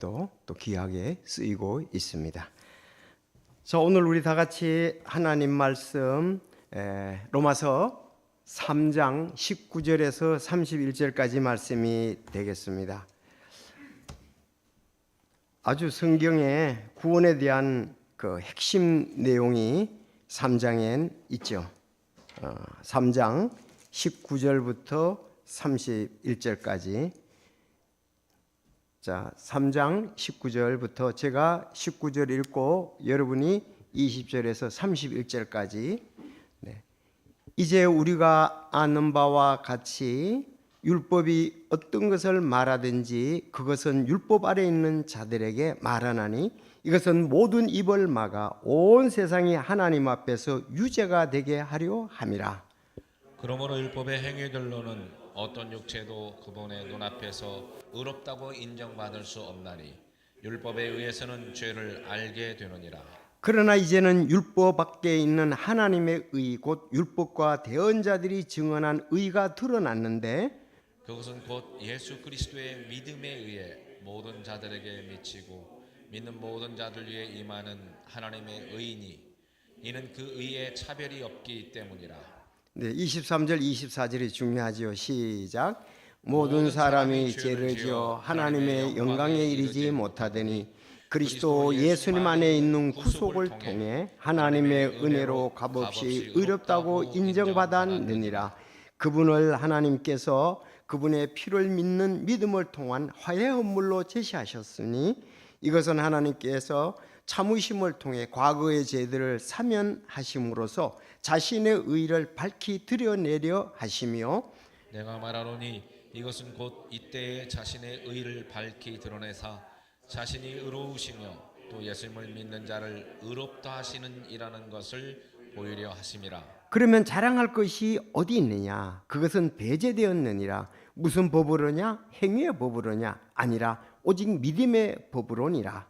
또 귀하게 쓰이고 있습니다. 자, 오늘 우리 다 같이 하나님 말씀 로마서 3장 19절에서 31절까지 말씀이 되겠습니다. 아주 성경의 구원에 대한 그 핵심 내용이 3장엔 있죠. 3장 19절부터 31절까지. 자, 3장 19절부터 제가 19절 읽고 여러분이 20절에서 31절까지. 이제 우리가 아는 바와 같이 율법이 어떤 것을 말하든지 그것은 율법 아래 있는 자들에게 말하나니 이것은 모든 입을 막아 온 세상이 하나님 앞에서 유죄가 되게 하려 함이라. 그러므로 율법의 행위들로는 어떤 육체도 그분의 눈앞에서 의롭다고 인정받을 수 없나니 율법에 의해서는 죄를 알게 되느니라. 그러나 이제는 율법 밖에 있는 하나님의 의 곧 율법과 대언자들이 증언한 의가 드러났는데 그것은 곧 예수 그리스도의 믿음에 의해 모든 자들에게 미치고 믿는 모든 자들 위에 임하는 하나님의 의이니 이는 그 의에 차별이 없기 때문이라. 23절 24절이 중요하지요. 시작. 모든 사람이 죄를 지어 하나님의 영광에 이르지 못하더니 그리스도 예수님 안에 있는 구속을 통해 하나님의 은혜로 값없이 의롭다고 인정받았느니라. 그분을 하나님께서 그분의 피를 믿는 믿음을 통한 화해 헌물로 제시하셨으니 이것은 하나님께서 참으심을 통해 과거의 죄들을 사면하심으로써 자신의 의를 밝히 드러내려 하시며 내가 말하노니 이것은 곧 이때에 자신의 의를 밝히 드러내사 자신이 의로우시며 또 예수님을 믿는 자를 의롭다 하시는 이라는 것을 보이려 하심이라. 그러면 자랑할 것이 어디 있느냐? 그것은 배제되었느니라. 무슨 법으로냐? 행위의 법으로냐? 아니라 오직 믿음의 법으로니라.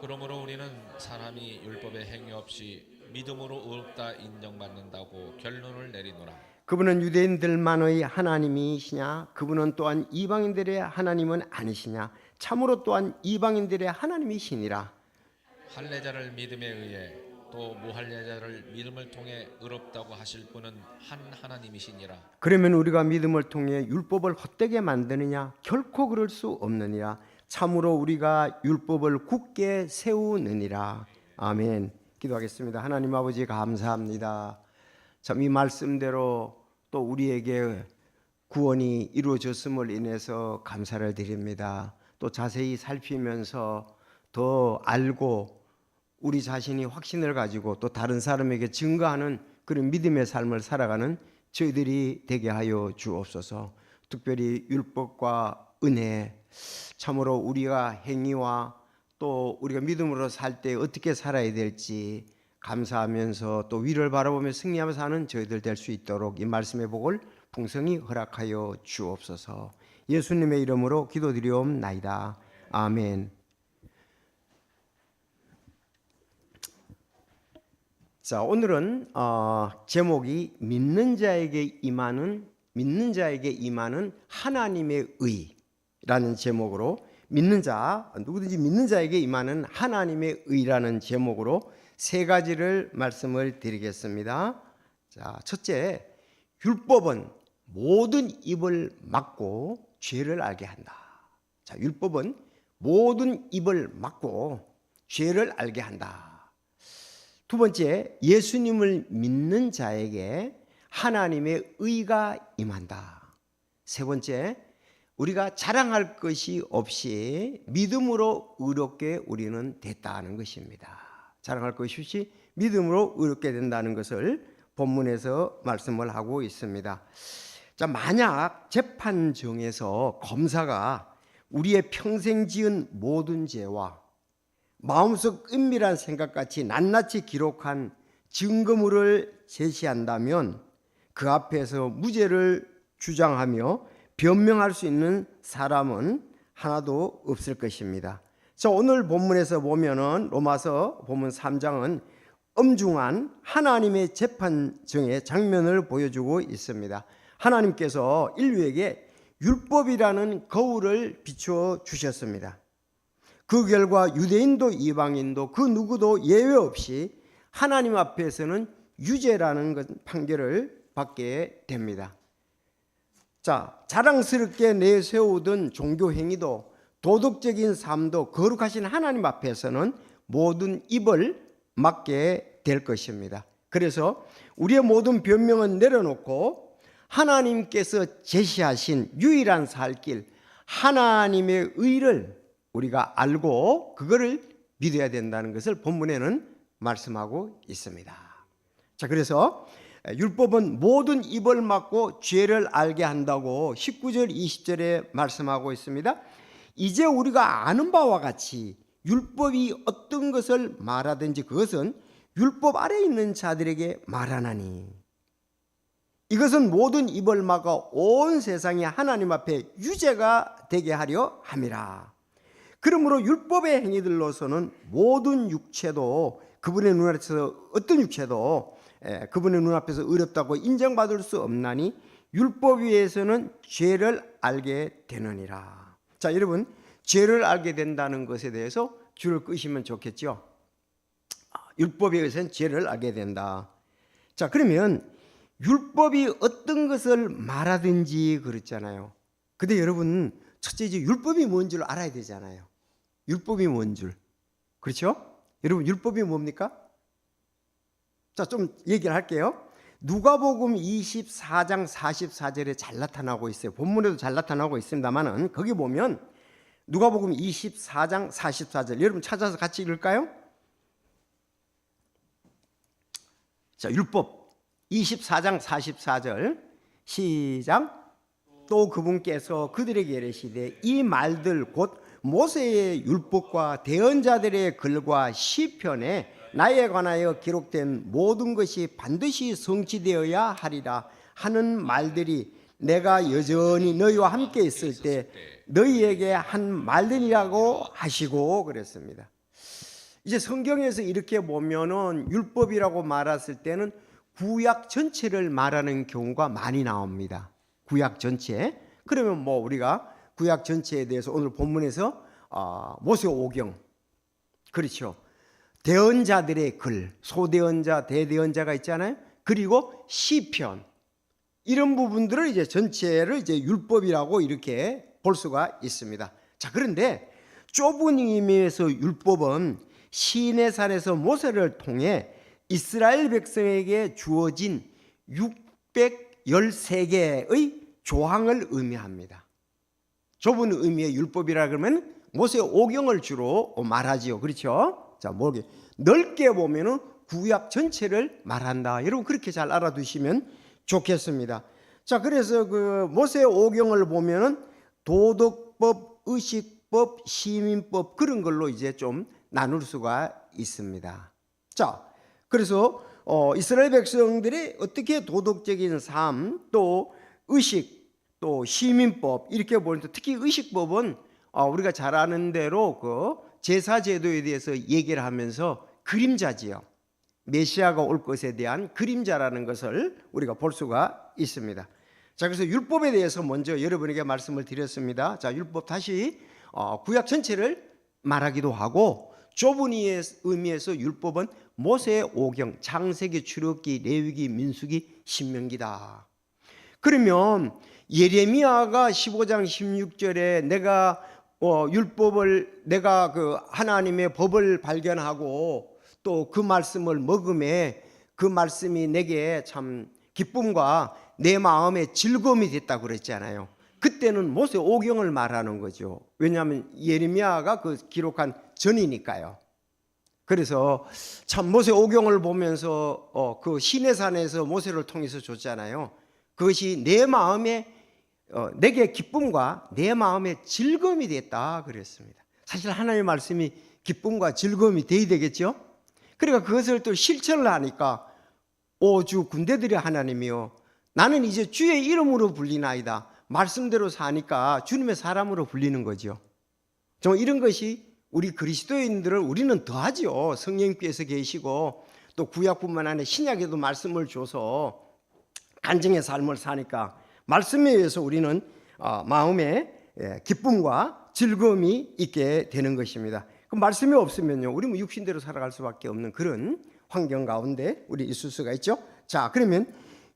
그러므로 우리는 사람이 율법의 행위 없이 믿음으로 의롭다 인정받는다고 결론을 내리노라. 그분은 유대인들만의 하나님이시냐? 그분은 또한 이방인들의 하나님은 아니시냐? 참으로 또한 이방인들의 하나님이시니라. 할례자를 믿음에 의해 또 무할례자를 믿음을 통해 의롭다고 하실 분은 한 하나님이시니라. 그러면 우리가 믿음을 통해 율법을 헛되게 만드느냐? 결코 그럴 수 없느니라. 참으로 우리가 율법을 굳게 세우느니라. 아멘. 기도하겠습니다. 하나님 아버지 감사합니다. 참 이 말씀대로 또 우리에게 구원이 이루어졌음을 인해서 감사를 드립니다. 또 자세히 살피면서 더 알고 우리 자신이 확신을 가지고 또 다른 사람에게 증거하는 그런 믿음의 삶을 살아가는 저희들이 되게 하여 주옵소서. 특별히 율법과 은혜, 참으로 우리가 행위와 또 우리가 믿음으로 살 때 어떻게 살아야 될지 감사하면서 또 위를 바라보며 승리하며 사는 저희들 될 수 있도록 이 말씀의 복을 풍성히 허락하여 주옵소서. 예수님의 이름으로 기도드리옵나이다. 아멘. 자, 오늘은 제목이 믿는 자에게 임하는 하나님의 의라는 제목으로 믿는 자, 누구든지 믿는 자에게 임하는 하나님의 의라는 제목으로 세 가지를 말씀을 드리겠습니다. 자, 첫째, 율법은 모든 입을 막고 죄를 알게 한다. 자, 율법은 모든 입을 막고 죄를 알게 한다. 두 번째, 예수님을 믿는 자에게 하나님의 의가 임한다. 세 번째, 우리가 자랑할 것이 없이 믿음으로 의롭게 우리는 됐다는 것입니다. 자랑할 것이 없이 믿음으로 의롭게 된다는 것을 본문에서 말씀을 하고 있습니다. 자, 만약 재판정에서 검사가 우리의 평생 지은 모든 죄와 마음속 은밀한 생각같이 낱낱이 기록한 증거물을 제시한다면 그 앞에서 무죄를 주장하며 변명할 수 있는 사람은 하나도 없을 것입니다. 자, 오늘 본문에서 보면은 로마서 본문 3장은 엄중한 하나님의 재판정의 장면을 보여주고 있습니다. 하나님께서 인류에게 율법이라는 거울을 비추어 주셨습니다. 그 결과 유대인도 이방인도 그 누구도 예외 없이 하나님 앞에서는 유죄라는 판결을 받게 됩니다. 자, 자랑스럽게 내세우던 종교 행위도 도덕적인 삶도 거룩하신 하나님 앞에서는 모든 입을 막게 될 것입니다. 그래서 우리의 모든 변명은 내려놓고 하나님께서 제시하신 유일한 살 길, 하나님의 의를 우리가 알고 그거를 믿어야 된다는 것을 본문에는 말씀하고 있습니다. 자, 그래서 율법은 모든 입을 막고 죄를 알게 한다고 19절 20절에 말씀하고 있습니다. 이제 우리가 아는 바와 같이 율법이 어떤 것을 말하든지 그것은 율법 아래 있는 자들에게 말하나니 이것은 모든 입을 막아 온 세상이 하나님 앞에 유죄가 되게 하려 함이라. 그러므로 율법의 행위들로서는 모든 육체도 그분의 눈앞에서 어떤 육체도 그분의 눈앞에서 어렵다고 인정받을 수 없나니 율법 위에서는 죄를 알게 되느니라. 자, 여러분, 죄를 알게 된다는 것에 대해서 줄을 끄시면 좋겠죠. 율법에 의해서는 죄를 알게 된다. 자, 그러면 율법이 어떤 것을 말하든지 그랬잖아요. 근데 여러분, 첫째 이제 율법이 뭔 줄 알아야 되잖아요. 율법이 뭔 줄. 그렇죠? 여러분, 율법이 뭡니까? 자, 좀 얘기를 할게요. 누가복음 24장 44절에 잘 나타나고 있어요. 본문에도 잘 나타나고 있습니다만은 거기 보면 누가복음 24장 44절 여러분 찾아서 같이 읽을까요? 자, 율법 24장 44절 시작. 또 그분께서 그들에게 이르시되 이 말들 곧 모세의 율법과 대언자들의 글과 시편에 나에 관하여 기록된 모든 것이 반드시 성취되어야 하리라 하는 말들이 내가 여전히 너희와 함께 있을 때 너희에게 한 말들이라고 하시고 그랬습니다. 이제 성경에서 이렇게 보면은 율법이라고 말했을 때는 구약 전체를 말하는 경우가 많이 나옵니다. 구약 전체. 그러면 뭐 우리가 구약 전체에 대해서 오늘 본문에서 모세오경, 그렇죠, 대언자들의 글, 소대언자, 대대언자가 있잖아요. 그리고 시편, 이런 부분들을 이제 전체를 이제 율법이라고 이렇게 볼 수가 있습니다. 자, 그런데 좁은 의미에서 율법은 시내산에서 모세를 통해 이스라엘 백성에게 주어진 613개의 조항을 의미합니다. 좁은 의미의 율법이라 그러면 모세오경을 주로 말하지요. 그렇죠? 자, 넓게 보면은 구약 전체를 말한다. 여러분 그렇게 잘 알아두시면 좋겠습니다. 자, 그래서 그 모세오경을 보면은 도덕법, 의식법, 시민법 그런 걸로 이제 좀 나눌 수가 있습니다. 자, 그래서 이스라엘 백성들이 어떻게 도덕적인 삶, 또 의식, 또 시민법 이렇게 보는데 특히 의식법은 우리가 잘 아는 대로 그 제사 제도에 대해서 얘기를 하면서 그림자지요. 메시아가 올 것에 대한 그림자라는 것을 우리가 볼 수가 있습니다. 자, 그래서 율법에 대해서 먼저 여러분에게 말씀을 드렸습니다. 자, 율법 다시 구약 전체를 말하기도 하고 좁은 의미에서 율법은 모세오경, 창세기, 출애굽기, 레위기, 민수기, 신명기다. 그러면 예레미야가 15장 16절에 내가 율법을 내가 그 하나님의 법을 발견하고 또 그 말씀을 먹음에 그 말씀이 내게 참 기쁨과 내 마음의 즐거움이 됐다고 그랬잖아요. 그때는 모세오경을 말하는 거죠. 왜냐하면 예레미야가 그 기록한 전이니까요. 그래서 참 모세오경을 보면서 그 시내산에서 모세를 통해서 줬잖아요. 그것이 내 마음에 내게 기쁨과 내 마음의 즐거움이 됐다 그랬습니다. 사실 하나님의 말씀이 기쁨과 즐거움이 돼야 되겠죠. 그러니까 그것을 또 실천을 하니까 오 주 군대들의 하나님이요 나는 이제 주의 이름으로 불리나이다. 말씀대로 사니까 주님의 사람으로 불리는 거죠. 정말 이런 것이 우리 그리스도인들을 우리는 더하지요. 성령께서 계시고 또 구약뿐만 아니라 신약에도 말씀을 줘서 간증의 삶을 사니까 말씀에 의해서 우리는 마음의 기쁨과 즐거움이 있게 되는 것입니다. 그 말씀이 없으면요, 우리 뭐 육신대로 살아갈 수밖에 없는 그런 환경 가운데 우리 있을 수가 있죠. 자, 그러면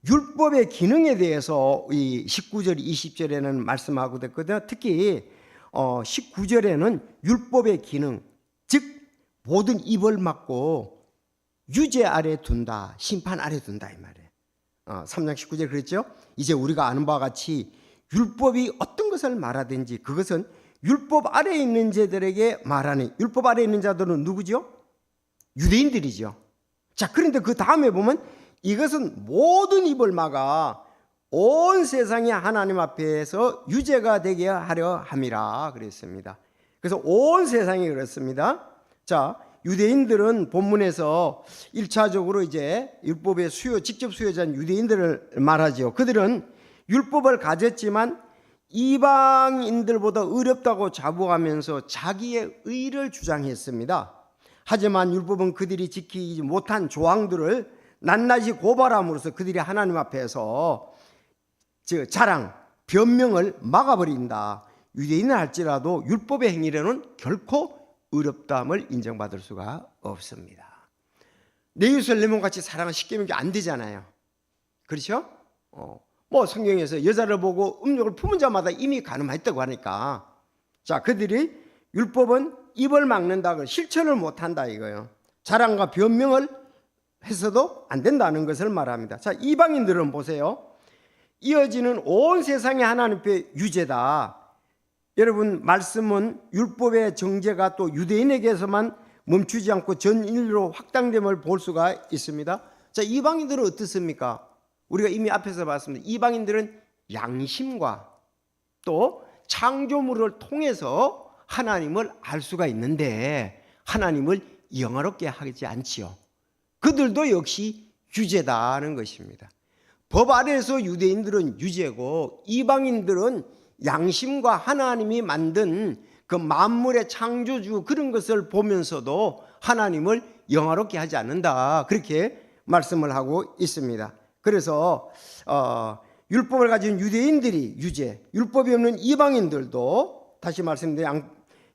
율법의 기능에 대해서 이 19절, 20절에는 말씀하고 됐거든요. 특히 19절에는 율법의 기능, 즉 모든 입을 막고 유죄 아래 둔다, 심판 아래 둔다 이 말이에요. 3장 19절 그랬죠. 이제 우리가 아는 바와 같이 율법이 어떤 것을 말하든지 그것은 율법 아래에 있는 자들에게 말하니, 율법 아래에 있는 자들은 누구죠? 유대인들이죠. 자, 그런데 그 다음에 보면 이것은 모든 입을 막아 온 세상이 하나님 앞에서 유죄가 되게 하려 함이라 그랬습니다. 그래서 온 세상이 그렇습니다. 자, 유대인들은 본문에서 1차적으로 이제 율법의 직접 수요자인 유대인들을 말하죠. 그들은 율법을 가졌지만 이방인들보다 어렵다고 자부하면서 자기의 의를 주장했습니다. 하지만 율법은 그들이 지키지 못한 조항들을 낱낱이 고발함으로써 그들이 하나님 앞에서 자랑, 변명을 막아버린다. 유대인은 할지라도 율법의 행위로는 결코 어렵다함을 인정받을 수가 없습니다. 내 이웃을 내 몸같이 사랑을 쉽게 하면 안 되잖아요. 그렇죠? 뭐 성경에서 여자를 보고 음욕을 품은 자마다 이미 간음했다고 하니까, 자, 그들이 율법은 입을 막는다, 실천을 못한다 이거예요. 자랑과 변명을 해서도 안 된다는 것을 말합니다. 자, 이방인들은 보세요. 이어지는 온 세상이 하나님 앞에 유죄다. 여러분, 말씀은 율법의 정죄가 또 유대인에게서만 멈추지 않고 전 인류로 확장됨을 볼 수가 있습니다. 자, 이방인들은 어떻습니까? 우리가 이미 앞에서 봤습니다. 이방인들은 양심과 또 창조물을 통해서 하나님을 알 수가 있는데 하나님을 영화롭게 하지 않지요. 그들도 역시 유죄다는 것입니다. 법 아래에서 유대인들은 유죄고 이방인들은 양심과 하나님이 만든 그 만물의 창조주 그런 것을 보면서도 하나님을 영화롭게 하지 않는다, 그렇게 말씀을 하고 있습니다. 그래서 율법을 가진 유대인들이 유죄, 율법이 없는 이방인들도 다시 말씀드린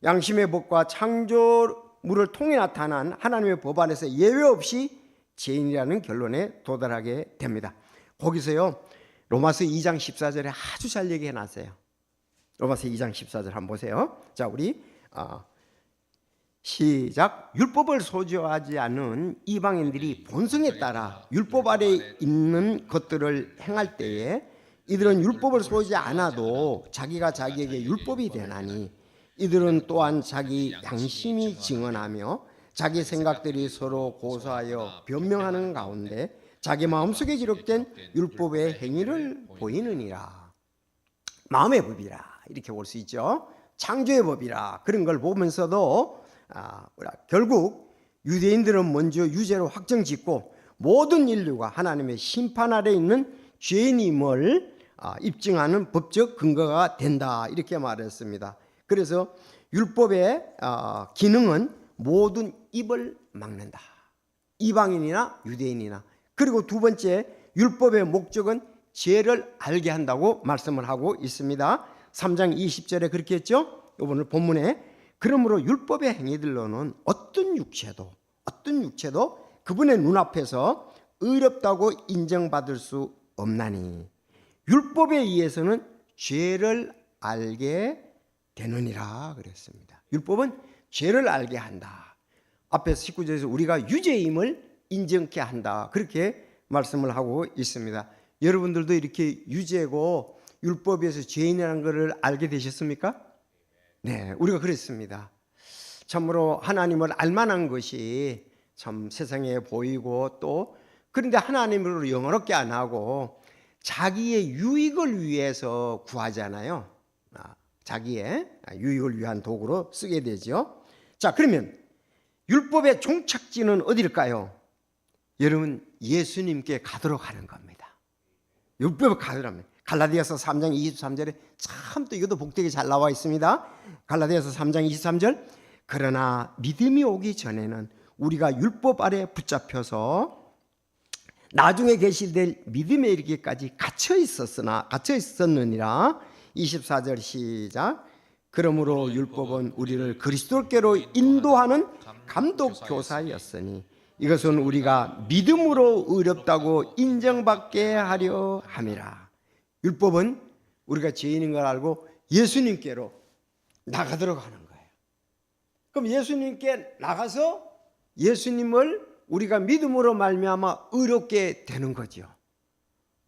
양심의 법과 창조물을 통해 나타난 하나님의 법 안에서 예외 없이 죄인이라는 결론에 도달하게 됩니다. 거기서요, 로마서 2장 14절에 아주 잘 얘기해 놨어요. 로마서 2장 14절 한번 보세요. 자, 우리 시작. 율법을 소지하지 않은 이방인들이 본성에 따라 율법 아래에 있는 것들을 행할 때에 이들은 율법을 소지 않아도 자기가 자기에게 율법이 되나니 이들은 또한 자기 양심이 증언하며 자기 생각들이 서로 고소하여 변명하는 가운데 자기 마음속에 기록된 율법의 행위를 보이느니라. 마음의 법이라 이렇게 볼 수 있죠. 창조의 법이라 그런 걸 보면서도 결국 유대인들은 먼저 유죄로 확정짓고 모든 인류가 하나님의 심판 아래 있는 죄인임을 입증하는 법적 근거가 된다, 이렇게 말했습니다. 그래서 율법의 기능은 모든 입을 막는다, 이방인이나 유대인이나. 그리고 두 번째, 율법의 목적은 죄를 알게 한다고 말씀을 하고 있습니다. 3장 20절에 그렇게 했죠. 오늘 본문에 그러므로 율법의 행위들로는 어떤 육체도 그분의 눈앞에서 의롭다고 인정받을 수 없나니 율법에 의해서는 죄를 알게 되느니라 그랬습니다. 율법은 죄를 알게 한다. 앞에서 19절에서 우리가 유죄임을 인정케 한다, 그렇게 말씀을 하고 있습니다. 여러분들도 이렇게 유죄고 율법에서 죄인이라는 것을 알게 되셨습니까? 네, 우리가 그랬습니다. 참으로 하나님을 알만한 것이 참 세상에 보이고 또 그런데 하나님으로 영어롭게 안 하고 자기의 유익을 위해서 구하잖아요. 자기의 유익을 위한 도구로 쓰게 되죠. 자, 그러면 율법의 종착지는 어디일까요? 여러분, 예수님께 가도록 하는 겁니다. 율법을 가더라면 갈라디아서 3장 23절에 참 또 이것도 복되게 잘 나와 있습니다. 갈라디아서 3장 23절 그러나 믿음이 오기 전에는 우리가 율법 아래 붙잡혀서 나중에 계시될 믿음에 이르기까지 갇혀 있었느니라. 24절 시작. 그러므로 율법은 우리를 그리스도께로 인도하는 감독 교사였으니 이것은 우리가 믿음으로 의롭다고 인정받게 하려 함이라. 율법은 우리가 죄인인 걸 알고 예수님께로 나가도록 하는 거예요. 그럼 예수님께 나가서 예수님을 우리가 믿음으로 말미암아 의롭게 되는 거죠.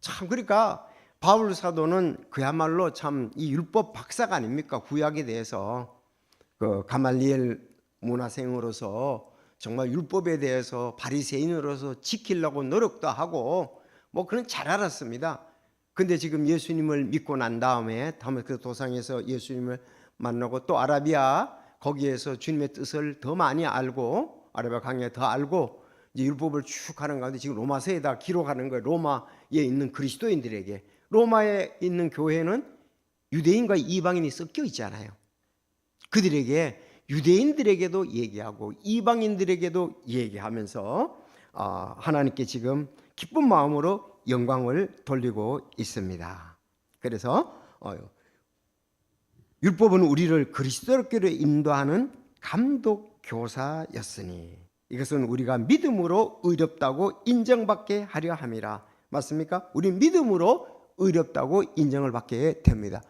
참, 그러니까 바울 사도는 그야말로 참 이 율법 박사가 아닙니까? 구약에 대해서 그 가말리엘 문화생으로서 정말 율법에 대해서 바리새인으로서 지키려고 노력도 하고 뭐 그런 잘 알았습니다. 근데 지금 예수님을 믿고 난 다음에 그 도상에서 예수님을 만나고 또 아라비아 거기에서 주님의 뜻을 더 많이 알고 아라비아 강에 더 알고 이제 율법을 쭉 하는 가운데 지금 로마서에다 기록하는 거예요. 로마에 있는 그리스도인들에게. 로마에 있는 교회는 유대인과 이방인이 섞여 있잖아요. 그들에게 유대인들에게도 얘기하고 이방인들에게도 얘기하면서 하나님께 지금 기쁜 마음으로 영광을 돌리고 있습니다. 그래서 율법은 우리를 그리스도께로 인도하는 감독 교사였으니 이것은 우리가 믿음으로 의롭다고 인정받게 하려 함이라. 맞습니까? 우리 믿음으로 의롭다고 인정을 받게 됩니다.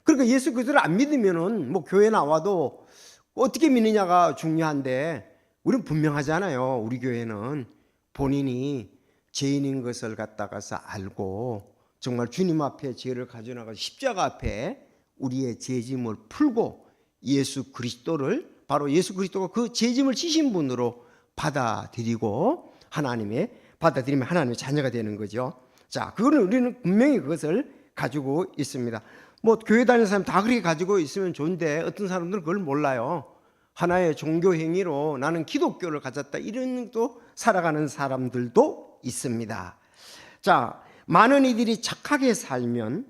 그러니까 예수 그리스도를 안 믿으면은 뭐 교회 나와도 어떻게 믿느냐가 중요한데 우리는 분명하잖아요. 우리 교회는 본인이 죄인인 것을 갖다가서 알고 정말 주님 앞에 죄를 가져나가 십자가 앞에 우리의 죄짐을 풀고 예수 그리스도를 바로 예수 그리스도가 그 죄짐을 지신 분으로 받아들이고 받아들이면 하나님의 자녀가 되는 거죠. 자, 그거는 우리는 분명히 그것을 가지고 있습니다. 뭐 교회 다니는 사람 다 그렇게 가지고 있으면 좋은데 어떤 사람들은 그걸 몰라요. 하나의 종교 행위로 나는 기독교를 가졌다 이런 또 살아가는 사람들도 있습니다. 자, 많은 이들이 착하게 살면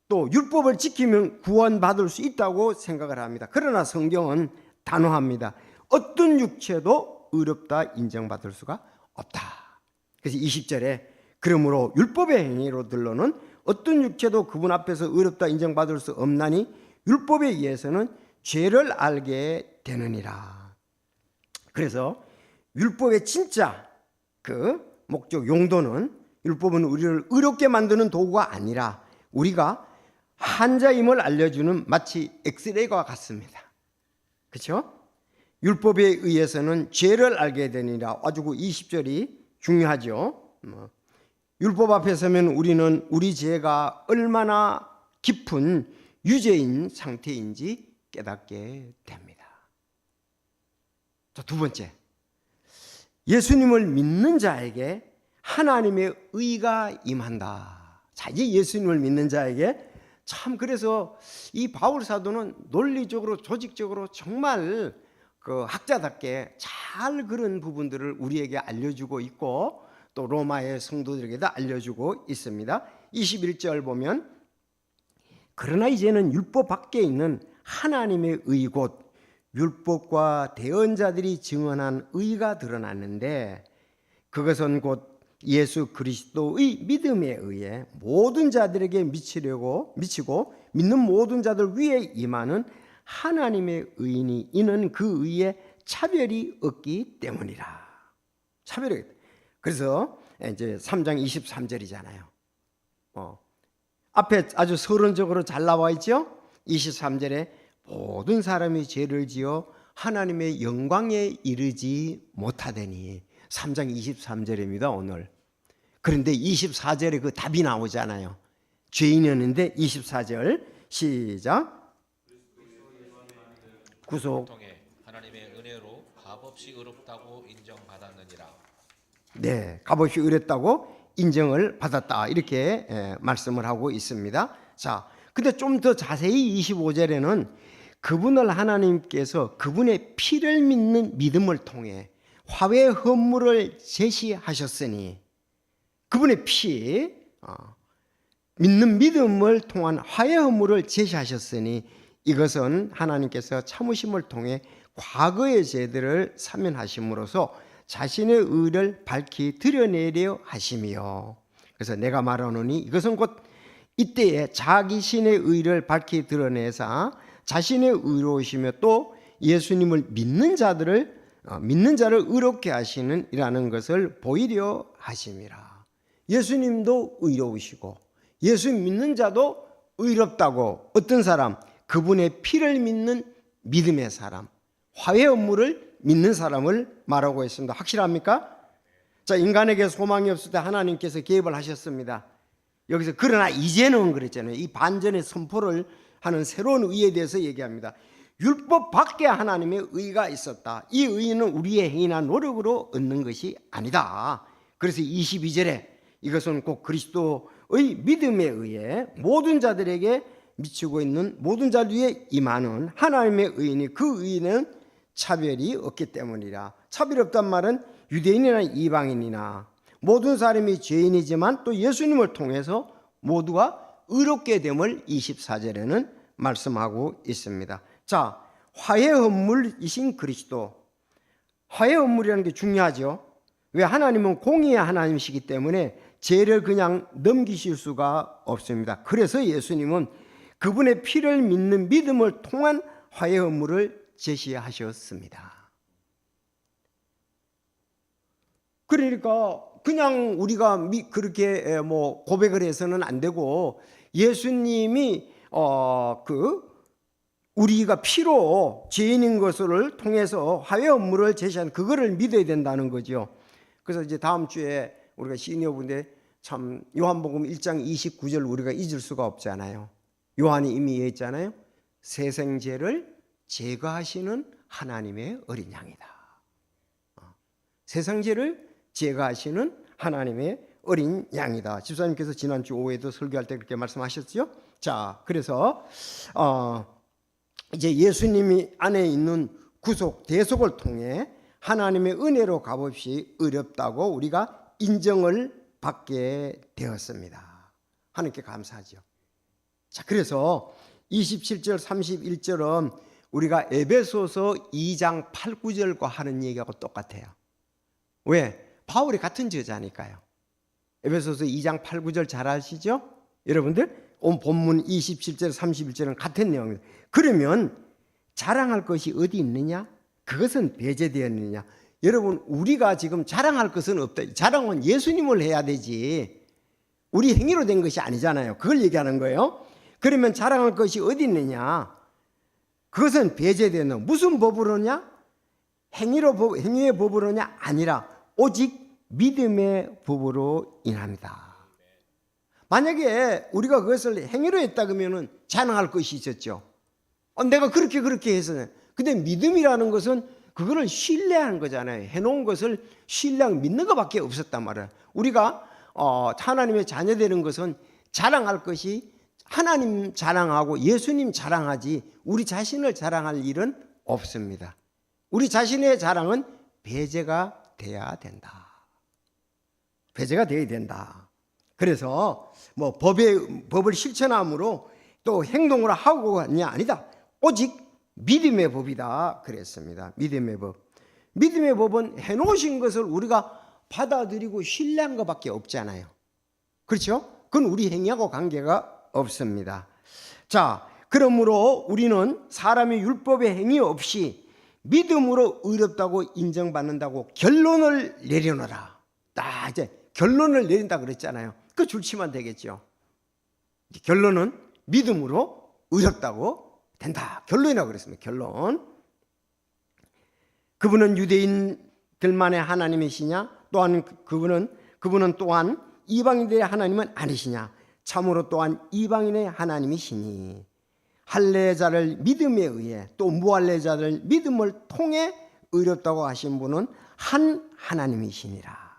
또 율법을 지키면 구원받을 수 있다고 생각을 합니다. 그러나 성경은 단호합니다. 어떤 육체도 의롭다 인정받을 수가 없다. 그래서 20절에 그러므로 율법의 행위로들로는 어떤 육체도 그분 앞에서 의롭다 인정받을 수 없나니 율법에 의해서는 죄를 알게 되느니라. 그래서 율법의 진짜 그 목적 용도는 율법은 우리를 의롭게 만드는 도구가 아니라 우리가 한자임을 알려주는 마치 엑스레이와 같습니다. 그렇죠? 율법에 의해서는 죄를 알게 되니라. 아주 20절이 중요하죠. 율법 앞에 서면 우리는 우리 죄가 얼마나 깊은 유죄인 상태인지 깨닫게 됩니다. 자, 두 번째, 예수님을 믿는 자에게 하나님의 의가 임한다. 자, 이제 예수님을 믿는 자에게 참 그래서 이 바울 사도는 논리적으로 조직적으로 정말 그 학자답게 잘 그런 부분들을 우리에게 알려주고 있고 또 로마의 성도들에게도 알려주고 있습니다. 21절 보면 그러나 이제는 율법 밖에 있는 하나님의 의 곧 율법과 대언자들이 증언한 의가 드러났는데 그것은 곧 예수 그리스도의 믿음에 의해 모든 자들에게 미치고 믿는 모든 자들 위에 임하는 하나님의 의인이 이는 그 의에 차별이 없기 때문이라. 차별이. 그래서 이제 3장 23절이잖아요. 앞에 아주 서론적으로 잘 나와 있죠. 23절에 모든 사람이 죄를 지어 하나님의 영광에 이르지 못하더니 3장 23절입니다 오늘. 그런데 24절에 그 답이 나오잖아요. 죄인이었는데 24절 시작. 구속 통해 하나님의 은혜로 값없이 의롭다고 인정받았느니라. 네, 값없이 의롭다고 인정을 받았다 이렇게 말씀을 하고 있습니다. 자, 근데 좀 더 자세히 25절에는 그분을 하나님께서 그분의 피를 믿는 믿음을 통해 화해 헌물을 제시하셨으니 그분의 피 믿는 믿음을 통한 화해 헌물을 제시하셨으니 이것은 하나님께서 참으심을 통해 과거의 죄들을 사면하심으로써 자신의 의를 밝히 드러내려 하심이요. 그래서 내가 말하노니 이것은 곧 이때에 자기 신의 의를 밝히 드러내사 자신의 의로우시며 또 예수님을 믿는 자를 의롭게 하시는 이라는 것을 보이려 하심이라. 예수님도 의로우시고 예수님 믿는 자도 의롭다고. 어떤 사람? 그분의 피를 믿는 믿음의 사람, 화해 업무를 믿는 사람을 말하고 있습니다. 확실합니까? 자, 인간에게 소망이 없을 때 하나님께서 개입을 하셨습니다. 여기서 그러나 이제는 그랬잖아요. 이 반전의 선포를 하는 새로운 의에 대해서 얘기합니다. 율법 밖에 하나님의 의가 있었다. 이 의는 우리의 행위나 노력으로 얻는 것이 아니다. 그래서 22절에 이것은 곧 그리스도의 믿음에 의해 모든 자들에게 미치고 있는 모든 자들 위에 임하는 하나님의 의인이 그 의는 차별이 없기 때문이라. 차별이 없단 말은 유대인이나 이방인이나 모든 사람이 죄인이지만 또 예수님을 통해서 모두가 의롭게 됨을 24절에는 말씀하고 있습니다. 자, 화해 헌물이신 그리스도. 화해 헌물이라는 게 중요하죠. 왜? 하나님은 공의의 하나님이시기 때문에 죄를 그냥 넘기실 수가 없습니다. 그래서 예수님은 그분의 피를 믿는 믿음을 통한 화해 헌물을 제시하셨습니다. 그러니까 그냥 우리가 그렇게 고백을 해서는 안 되고, 예수님이 우리가 피로 죄인인 것을 통해서 화해 업무를 제시한 그거를 믿어야 된다는 거죠. 그래서 이제 다음 주에 우리가 시니어분데 참 요한복음 1장 29절 우리가 잊을 수가 없잖아요. 요한이 이미 얘기했잖아요. 세상죄를 제거하시는 하나님의 어린 양이다. 세상죄를 제거하시는 하나님의 어린 양이다. 집사님께서 지난주 오후에도 설교할 때 그렇게 말씀하셨죠. 자, 그래서 이제 예수님이 안에 있는 구속 대속을 통해 하나님의 은혜로 값없이 의롭다고 우리가 인정을 받게 되었습니다. 하나님께 감사하죠. 자, 그래서 27절 31절은 우리가 에베소서 2장 8, 9절과 하는 얘기하고 똑같아요. 왜? 바울이 같은 저자니까요. 에베소서 2장 8, 9절 잘 아시죠? 여러분들 온 본문 27절 31절은 같은 내용입니다. 그러면 자랑할 것이 어디 있느냐? 그것은 배제되었느냐? 여러분, 우리가 지금 자랑할 것은 없다. 자랑은 예수님을 해야 되지 우리 행위로 된 것이 아니잖아요. 그걸 얘기하는 거예요. 그러면 자랑할 것이 어디 있느냐? 그것은 배제되었느냐? 무슨 법으로냐? 행위의 법으로냐? 아니라 오직 믿음의 법으로 인합니다. 만약에 우리가 그것을 행위로 했다 그러면 자랑할 것이 있었죠. 내가 그렇게 해서. 근데 믿음이라는 것은 그거를 신뢰하는 거잖아요. 해놓은 것을 신뢰하고 믿는 것밖에 없었단 말이에요. 우리가 하나님의 자녀 되는 것은 자랑할 것이 하나님 자랑하고 예수님 자랑하지 우리 자신을 자랑할 일은 없습니다. 우리 자신의 자랑은 배제가 돼야 된다. 배제가 돼야 된다. 그래서 법을 실천함으로 또 행동을 하고 하냐? 아니다. 오직 믿음의 법이다 그랬습니다. 믿음의 법. 믿음의 법은 해놓으신 것을 우리가 받아들이고 신뢰한 것밖에 없잖아요. 그렇죠? 그건 우리 행위하고 관계가 없습니다. 자, 그러므로 우리는 사람의 율법의 행위 없이 믿음으로 의롭다고 인정받는다고 결론을 내려놓으라. 이제 결론을 내린다 그랬잖아요. 그 줄치면 되겠죠. 결론은 믿음으로 의롭다고 된다. 결론이라고 그랬습니다. 결론. 그분은 유대인들만의 하나님이시냐? 또한 그분은 또한 이방인들의 하나님은 아니시냐? 참으로 또한 이방인의 하나님이시니 할례자를 믿음에 의해 또 무할례자를 믿음을 통해 의롭다고 하신 분은 한 하나님이시니라.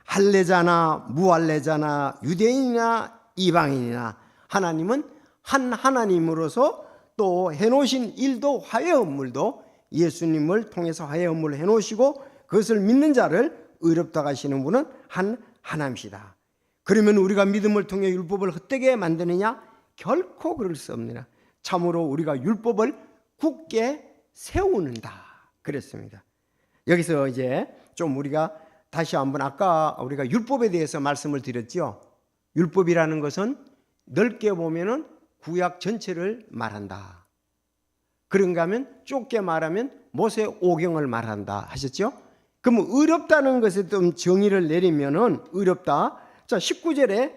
할례자나 무할례자나 유대인이나 이방인이나 하나님은 한 하나님으로서 또 해놓으신 일도 화해 업물도 예수님을 통해서 화해 업물을 해놓으시고 그것을 믿는 자를 의롭다고 하시는 분은 한 하나님이시다. 그러면 우리가 믿음을 통해 율법을 헛되게 만드느냐? 결코 그럴 수 없느냐. 참으로 우리가 율법을 굳게 세우는다 그랬습니다. 여기서 이제 좀 우리가 다시 한번 아까 우리가 율법에 대해서 말씀을 드렸죠. 율법이라는 것은 넓게 보면은 구약 전체를 말한다. 그런가 하면 좁게 말하면 모세 오경을 말한다 하셨죠? 그러면 의롭다는 것에 좀 정의를 내리면은 의롭다. 자, 19절에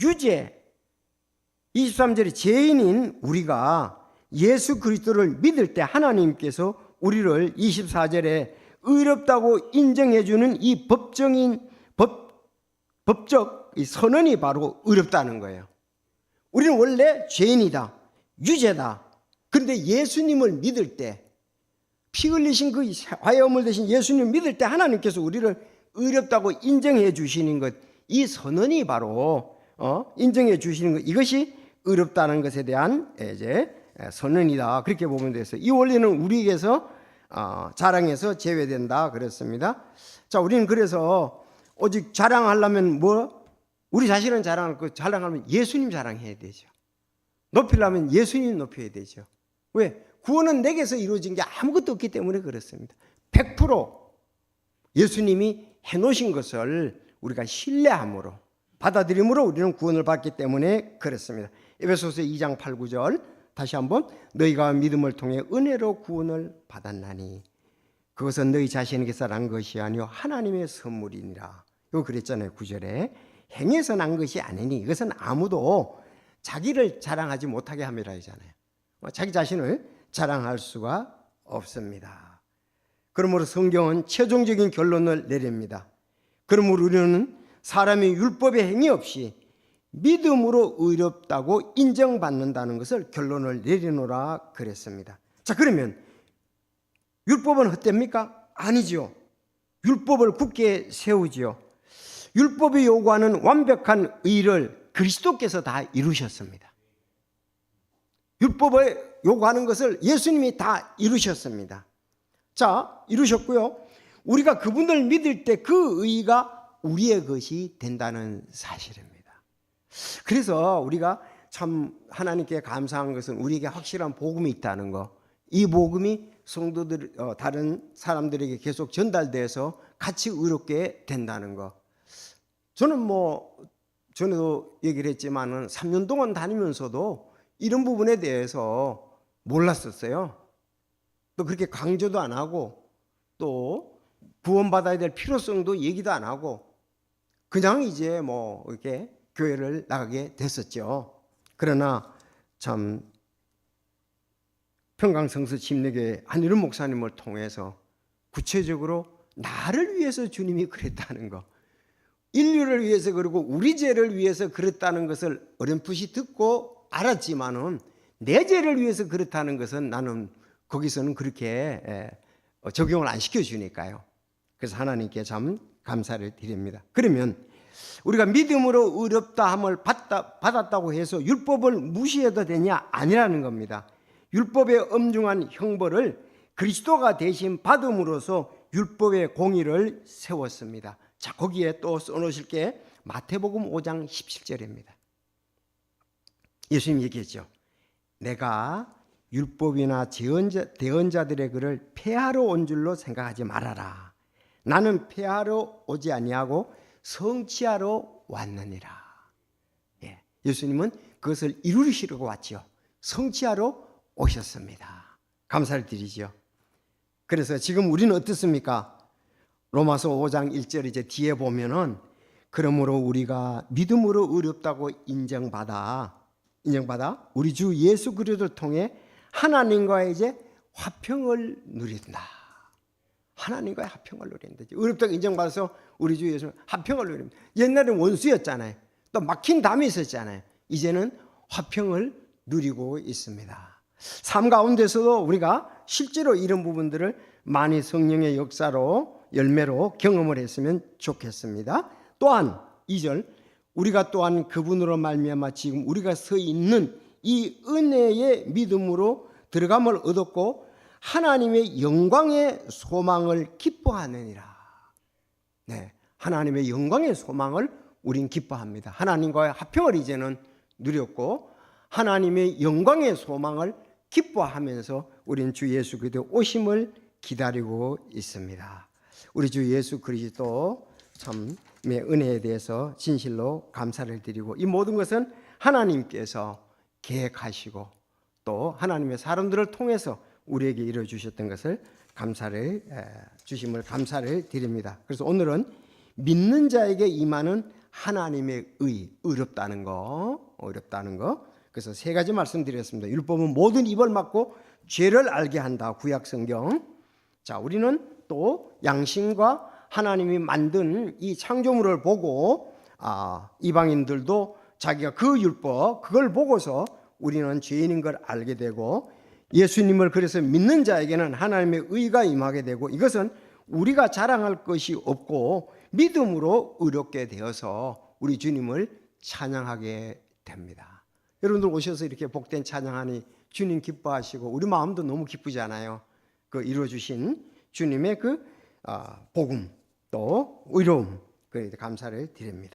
유죄, 23절에 죄인인 우리가 예수 그리스도를 믿을 때 하나님께서 우리를 24절에 의롭다고 인정해 주는 이 법적 이 선언이 바로 의롭다는 거예요. 우리는 원래 죄인이다, 유죄다. 그런데 예수님을 믿을 때, 피 흘리신 그 화해함을 대신 예수님을 믿을 때 하나님께서 우리를 의롭다고 인정해 주시는 것, 이 선언이 바로 인정해 주시는 것, 이것이 의롭다는 것에 대한 이제 선언이다. 그렇게 보면 되겠어요. 이 원리는 우리에게서 자랑해서 제외된다 그랬습니다. 자, 우리는 그래서 오직 자랑하려면 우리 자신은 자랑하려면 예수님 자랑해야 되죠. 높이려면 예수님 높여야 되죠. 왜? 구원은 내게서 이루어진 게 아무것도 없기 때문에 그렇습니다. 100% 예수님이 해놓으신 것을 우리가 신뢰함으로 받아들임으로 우리는 구원을 받기 때문에 그렇습니다. 에베소서 2장 8, 9절 다시 한번 너희가 믿음을 통해 은혜로 구원을 받았나니 그것은 너희 자신에게서 난 것이 아니요 하나님의 선물이니라. 이거 그랬잖아요. 9절에 행해서 난 것이 아니니 이것은 아무도 자기를 자랑하지 못하게 함이라 하잖아요. 자기 자신을 자랑할 수가 없습니다. 그러므로 성경은 최종적인 결론을 내립니다. 그러므로 우리는 사람이 율법의 행위 없이 믿음으로 의롭다고 인정받는다는 것을 결론을 내리노라 그랬습니다. 자, 그러면 율법은 헛됩니까? 아니죠. 율법을 굳게 세우지요. 율법이 요구하는 완벽한 의를 그리스도께서 다 이루셨습니다. 율법을 요구하는 것을 예수님이 다 이루셨습니다. 자, 이루셨고요. 우리가 그분을 믿을 때 그 의가 우리의 것이 된다는 사실입니다. 그래서 우리가 참 하나님께 감사한 것은 우리에게 확실한 복음이 있다는 거, 이 복음이 성도들 다른 사람들에게 계속 전달돼서 같이 의롭게 된다는 거. 저는 전에도 얘기를 했지만은 3년 동안 다니면서도 이런 부분에 대해서 몰랐었어요. 또 그렇게 강조도 안 하고 또 구원받아야 될 필요성도 얘기도 안 하고 그냥 이제 이렇게 교회를 나가게 됐었죠. 그러나 참 평강성서 침례교회 한일훈 목사님을 통해서 구체적으로 나를 위해서 주님이 그랬다는 거, 인류를 위해서 그리고 우리 죄를 위해서 그랬다는 것을 어렴풋이 듣고 알았지만은 내 죄를 위해서 그렇다는 것은 나는 거기서는 그렇게 적용을 안 시켜주니까요. 그래서 하나님께 참 감사를 드립니다. 그러면 우리가 믿음으로 의롭다 함을 받았다고 해서 율법을 무시해도 되냐? 아니라는 겁니다. 율법의 엄중한 형벌을 그리스도가 대신 받음으로써 율법의 공의를 세웠습니다. 자, 거기에 또 써놓으실 게 마태복음 5장 17절입니다. 예수님이 얘기했죠. 내가 율법이나 대언자들의 글을 폐하러 온 줄로 생각하지 말아라. 나는 폐하러 오지 아니하고 성취하러 왔느니라. 예수님은 그것을 이루시려고 왔죠. 성취하러 오셨습니다. 감사를 드리죠. 그래서 지금 우리는 어떻습니까? 로마서 5장 1절 이제 뒤에 보면은 그러므로 우리가 믿음으로 의롭다고 인정받아 우리 주 예수 그리스도를 통해 하나님과의 이제 화평을 누린다. 하나님과의 화평을 누린다. 의롭다고 인정받아서 우리 주 예수 화평을 누립니다. 옛날에는 원수였잖아요. 또 막힌 담이 있었잖아요. 이제는 화평을 누리고 있습니다. 삶 가운데서도 우리가 실제로 이런 부분들을 많이 성령의 역사로 열매로 경험을 했으면 좋겠습니다. 또한 2절 우리가 또한 그분으로 말미암아 지금 우리가 서 있는 이 은혜의 믿음으로 들어감을 얻었고 하나님의 영광의 소망을 기뻐하느니라. 하나님의 영광의 소망을 우린 기뻐합니다. 하나님과의 화평을 이제는 누렸고 하나님의 영광의 소망을 기뻐하면서 우린 주 예수 그리스도의 오심을 기다리고 있습니다. 우리 주 예수 그리스도 참의 은혜에 대해서 진실로 감사를 드리고 이 모든 것은 하나님께서 계획하시고 또 하나님의 사람들을 통해서 우리에게 이루어 주셨던 것을 주심을 감사를 드립니다. 그래서 오늘은 믿는 자에게 임하는 하나님의 어렵다는 거. 그래서 세 가지 말씀드렸습니다. 율법은 모든 입을 막고 죄를 알게 한다. 구약 성경. 자, 우리는 또 양심과 하나님이 만든 이 창조물을 보고 이방인들도 자기가 그 율법 그걸 보고서 우리는 죄인인 걸 알게 되고 예수님을 그래서 믿는 자에게는 하나님의 의가 임하게 되고 이것은 우리가 자랑할 것이 없고 믿음으로 의롭게 되어서 우리 주님을 찬양하게 됩니다. 여러분들 오셔서 이렇게 복된 찬양하니 주님 기뻐하시고 우리 마음도 너무 기쁘잖아요. 그 이루어주신 주님의 그 복음 또 의로움 그에 감사를 드립니다.